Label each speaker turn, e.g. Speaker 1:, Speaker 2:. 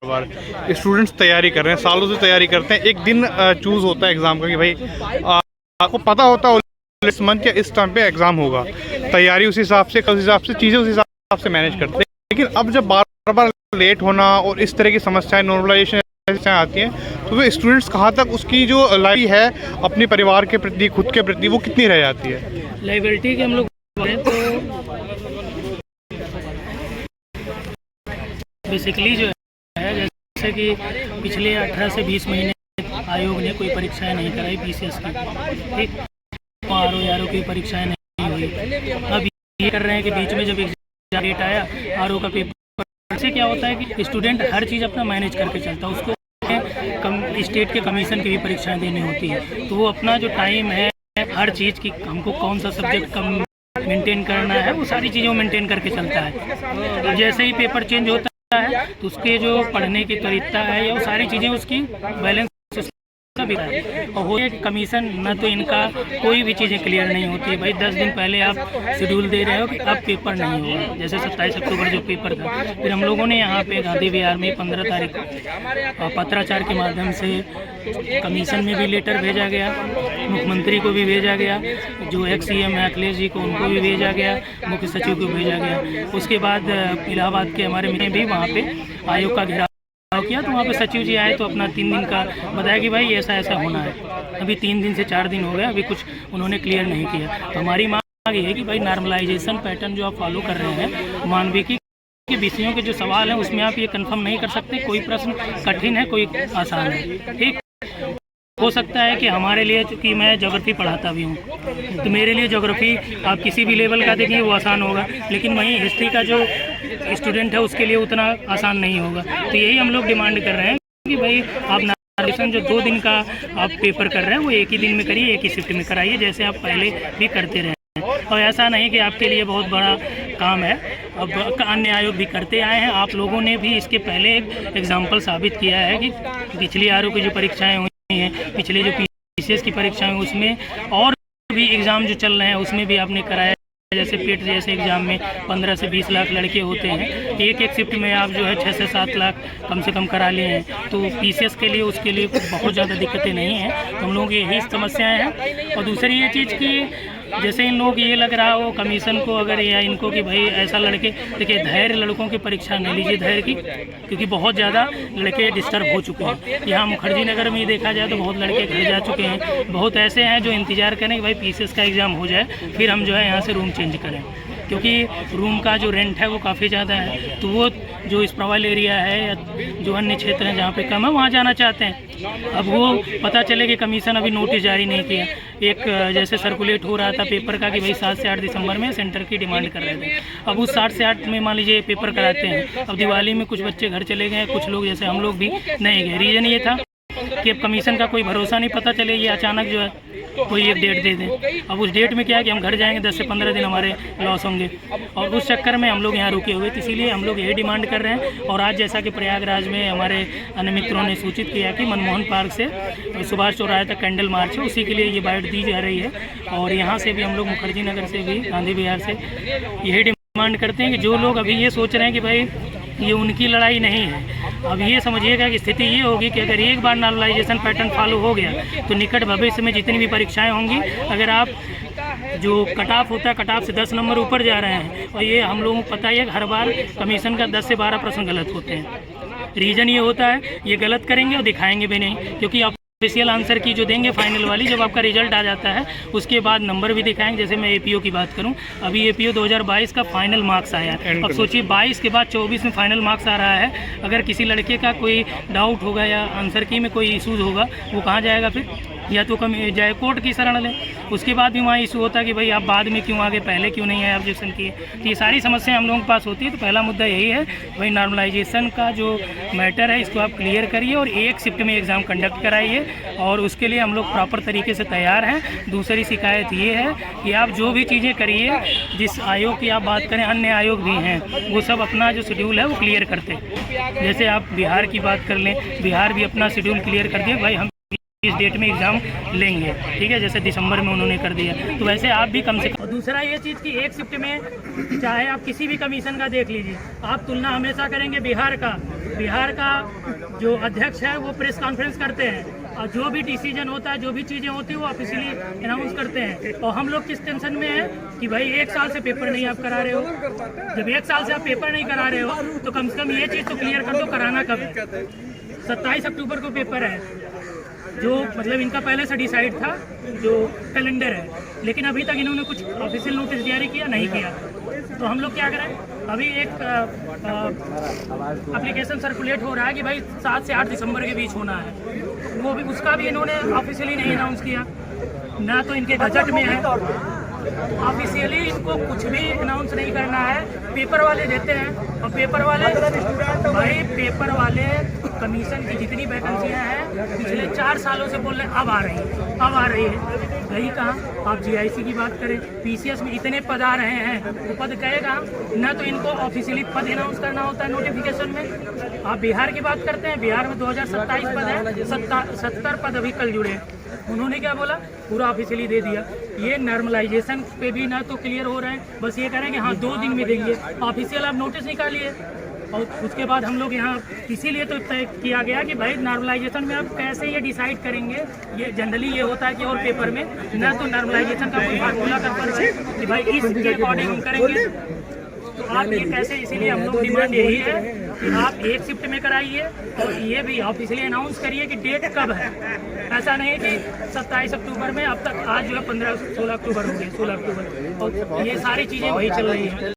Speaker 1: बार students तैयारी कर रहे हैं, सालों से तैयारी करते हैं। एक दिन चूज़ होता है एग्ज़ाम का कि भाई आपको पता होता है इस मंथ या इस टाइम पे एग्ज़ाम होगा, तैयारी उस हिसाब से, उस हिसाब से चीज़ें उस हिसाब से मैनेज करते हैं। लेकिन अब जब बार बार लेट होना और इस तरह की समस्याएं, नॉर्मलाइजेशन आती हैं, तो वो स्टूडेंट्स कहाँ तक उसकी जो लाइफ है अपने परिवार के प्रति, खुद के प्रति, वो कितनी रह जाती है।
Speaker 2: लाइबिलिटी के हम लोग तो बेसिकली जो है, जैसे कि पिछले 18 से 20 महीने आयोग ने कोई परीक्षाएं नहीं कराई पीसीएस की, ठीक, आरओ की परीक्षाएं नहीं हुई। अब ये कर रहे हैं कि बीच में जब एग्जाम डेट आया आरओ का पेपर, से क्या होता है कि स्टूडेंट हर चीज़ अपना मैनेज करके चलता है, उसको स्टेट के कमीशन की भी परीक्षाएं देनी होती है, तो वो अपना जो टाइम है हर चीज़ की, हमको कौन सा सब्जेक्ट कम मेंटेन करना है, वो सारी चीज़ें मेंटेन करके चलता है। तो जैसे ही पेपर चेंज होता है तो उसके जो पढ़ने की तरीका है या वो सारी चीज़ें उसकी बैलेंस भी है। और हो कमीशन न तो इनका कोई भी चीज़ें क्लियर नहीं होती। भाई 10 दिन पहले आप शेड्यूल दे रहे हो कि अब पेपर नहीं होगा, जैसे 27 अक्टूबर जो पेपर था, फिर हम लोगों ने यहाँ पे गांधी विहार में 15 तारीख पत्राचार के माध्यम से कमीशन में भी लेटर भेजा गया, मुख्यमंत्री को भी भेजा गया, जो एक्स CM है अखिलेश जी को, उनको भी भेजा गया, मुख्य सचिव को भेजा गया। उसके बाद इलाहाबाद के हमारे में भी वहाँ पे आयोग का घेराव किया, तो वहाँ पे सचिव जी आए तो अपना 3 दिन का बताया कि भाई ऐसा ऐसा होना है। अभी 3 दिन से 4 दिन हो गए, अभी कुछ उन्होंने क्लियर नहीं किया। तो हमारी मांग ये है कि भाई नॉर्मलाइजेशन पैटर्न जो आप फॉलो कर रहे हैं, मानविकी के विषयों के जो सवाल हैं उसमें आप ये कंफर्म नहीं कर सकते, कोई प्रश्न कठिन है, कोई आसान है, ठीक। हो सकता है कि हमारे लिए, चूँकि मैं ज्योग्राफी पढ़ाता भी हूँ, तो मेरे लिए ज्योग्राफी आप किसी भी लेवल का देखिए वो आसान होगा, लेकिन वहीं हिस्ट्री का जो स्टूडेंट है उसके लिए उतना आसान नहीं होगा। तो यही हम लोग डिमांड कर रहे हैं कि भाई आप नॉर्मलाइजेशन जो 2 दिन का आप पेपर कर रहे हैं वो एक ही दिन में करिए, एक ही शिफ्ट में कराइए, जैसे आप पहले भी करते रहे। और ऐसा नहीं कि आपके लिए बहुत बड़ा काम है, अब अन्य आयोग भी करते आए हैं। आप लोगों ने भी इसके पहले एक एग्जाम्पल साबित किया है कि पिछली आयोग की जो परीक्षाएँ हुई हैं, पिछले जो पीसीएस की परीक्षाएं, उसमें और भी एग्ज़ाम जो चल रहे हैं उसमें भी आपने कराया। जैसे पेट जैसे एग्ज़ाम में 15 से 20 लाख लड़के होते हैं, एक शिफ्ट में आप जो है 6 से 7 लाख कम से कम करा लिए हैं। तो पीसीएस के लिए उसके लिए बहुत ज़्यादा दिक्कतें नहीं हैं, तो हम लोगों की यही समस्याएं हैं। और दूसरी ये चीज़ कि जैसे इन लोग ये लग रहा हो कमीशन को अगर या इनको कि भाई ऐसा लड़के, देखिए धैर्य लड़कों की परीक्षा नहीं लीजिए धैर्य की, क्योंकि बहुत ज़्यादा लड़के डिस्टर्ब हो चुके हैं। यहाँ मुखर्जी नगर में देखा जाए तो बहुत लड़के घर जा चुके हैं, बहुत ऐसे हैं जो इंतज़ार करें कि भाई पीसीएस का एग्ज़ाम हो जाए फिर हम जो है यहाँ से रूम चेंज करें, क्योंकि रूम का जो रेंट है वो काफ़ी ज़्यादा है। तो वो जो इस प्रवाल एरिया है या जो अन्य क्षेत्र हैं जहाँ पे कम है वहाँ जाना चाहते हैं। अब वो पता चले कि कमीशन अभी नोटिस जारी नहीं किया, एक जैसे सर्कुलेट हो रहा था पेपर का कि भाई 7 से 8 दिसंबर में सेंटर की डिमांड कर रहे थे। अब उस 7 से 8 में मान लीजिए पेपर कराते हैं, अब दिवाली में कुछ बच्चे घर चले गए, कुछ लोग जैसे हम लोग भी नहीं गए। रीज़न ये था कि अब कमीशन का कोई भरोसा नहीं, पता चले ये अचानक जो है कोई एक डेट दे दें। अब उस डेट में क्या है कि हम घर जाएंगे 10 से 15 दिन हमारे लॉस होंगे, और उस चक्कर में हम लोग यहाँ रुके हुए। तो इसीलिए हम लोग यही डिमांड कर रहे हैं। और आज जैसा कि प्रयागराज में हमारे अन्य मित्रों ने सूचित किया कि मनमोहन पार्क से सुभाष चौराहे तक कैंडल मार्च है, उसी के लिए ये बाइट दी जा रही है। और यहाँ से भी हम लोग मुखर्जी नगर से भी, गांधी विहार से यही डिमांड करते हैं कि जो लोग अभी ये सोच रहे हैं कि भाई ये उनकी लड़ाई नहीं है, अब ये समझिएगा कि स्थिति ये होगी कि अगर एक बार नॉर्मलाइजेशन पैटर्न फॉलो हो गया तो निकट भविष्य में जितनी भी परीक्षाएं होंगी, अगर आप जो कट ऑफ होता है, कट ऑफ से 10 नंबर ऊपर जा रहे हैं, और ये हम लोगों को पता है हर बार कमीशन का 10 से 12 प्रश्न गलत होते हैं। रीज़न ये होता है ये गलत करेंगे और दिखाएंगे भी नहीं, क्योंकि आप ऑफिशियल आंसर की जो देंगे फाइनल वाली, जब आपका रिजल्ट आ जाता है उसके बाद नंबर भी दिखाएंगे। जैसे मैं एपीओ की बात करूं, अभी एपीओ 2022 का फाइनल मार्क्स आया है। अब सोचिए 22 के बाद 24 में फाइनल मार्क्स आ रहा है। अगर किसी लड़के का कोई डाउट होगा या आंसर की में कोई इशूज़ होगा, वो कहाँ जाएगा फिर? या तो कम जाए कोर्ट की शरण लें, उसके बाद भी वहाँ इशू होता है कि भाई आप बाद में क्यों आगे, पहले क्यों नहीं आए ऑब्जेक्शन किए। तो ये सारी समस्याएं हम लोगों के पास होती है। तो पहला मुद्दा यही है भाई नॉर्मलाइजेशन का जो मैटर है इसको आप क्लियर करिए और एक शिफ्ट में एग्ज़ाम कंडक्ट कराइए, और उसके लिए हम लोग प्रॉपर तरीके से तैयार हैं। दूसरी शिकायत ये है कि आप जो भी चीज़ें करिए, जिस आयोग की आप बात करें, अन्य आयोग भी हैं, वो सब अपना जो शेड्यूल है वो क्लियर करते हैं। जैसे आप बिहार की बात कर लें, बिहार भी अपना शेड्यूल क्लियर कर दिए। भाई हम इस डेट में एग्ज़ाम लेंगे, ठीक है, जैसे दिसंबर में उन्होंने कर दिया, तो वैसे आप भी कम से कम। और दूसरा ये चीज़ कि एक शिफ्ट में चाहे आप किसी भी कमीशन का देख लीजिए, आप तुलना हमेशा करेंगे बिहार का जो अध्यक्ष है वो प्रेस कॉन्फ्रेंस करते हैं, और जो भी डिसीजन होता है, जो भी चीज़ें होती है वो ऑफिशियली अनाउंस करते हैं। और हम लोग किस टेंशन में हैं कि भाई 1 साल से पेपर नहीं आप करा रहे हो। जब 1 साल से आप पेपर नहीं करा रहे हो तो कम से कम ये चीज़ तो क्लियर कर दो, कराना कब है। 27 अक्टूबर को पेपर है, जो मतलब इनका पहले से डिसाइड था, जो कैलेंडर है, लेकिन अभी तक इन्होंने कुछ ऑफिशियल नोटिस जारी किया नहीं किया। तो हम लोग क्या करें, अभी एक एप्लीकेशन सर्कुलेट हो रहा है कि भाई 7 से 8 दिसंबर के बीच होना है, वो भी उसका भी इन्होंने ऑफिशियली नहीं अनाउंस किया, ना तो इनके बजट में है। ऑफिशियली इनको कुछ भी अनाउंस नहीं करना है, पेपर वाले देते हैं। और पेपर वाले कमीशन की जितनी वैकेंसियां हैं पिछले 4 सालों से बोल रहे हैं अब आ रही है। गई कहाँ? आप जीआईसी की बात करें, पीसीएस में इतने पद आ रहे हैं, वो पद गए कहाँ? न तो इनको ऑफिशियली पद अनाउंस करना होता है नोटिफिकेशन में। आप बिहार की बात करते हैं, बिहार में 2027 पद है, 70 पद अभी कल जुड़े। उन्होंने क्या बोला, पूरा ऑफिशियली दे दिया। ये नॉर्मलाइजेशन पे भी ना तो क्लियर हो रहे हैं, बस ये कह रहे हैं कि हाँ 2 दिन में देंगे। ऑफिशियल आप नोटिस निकालिए। और उसके बाद हम लोग यहाँ इसीलिए तो तय किया गया कि भाई नॉर्मलाइजेशन में आप कैसे ये डिसाइड करेंगे। ये जनरली ये होता है कि और पेपर में ना तो नॉर्मलाइजेशन का कोई फार्मूला कर पा रहे हैं कि भाई इसके अकॉर्डिंग हम करेंगे, तो आप ये कैसे। इसीलिए हम लोग डिमांड यही है कि आप एक शिफ्ट में कराइए और ये भी ऑफिशियली अनाउंस करिए कि डेट कब है। ऐसा नहीं कि 27 अक्टूबर में, अब तक आज जो है 15-16 अक्टूबर हो गए, 16 अक्टूबर, और ये सारी चीज़ें वही चल रही हैं।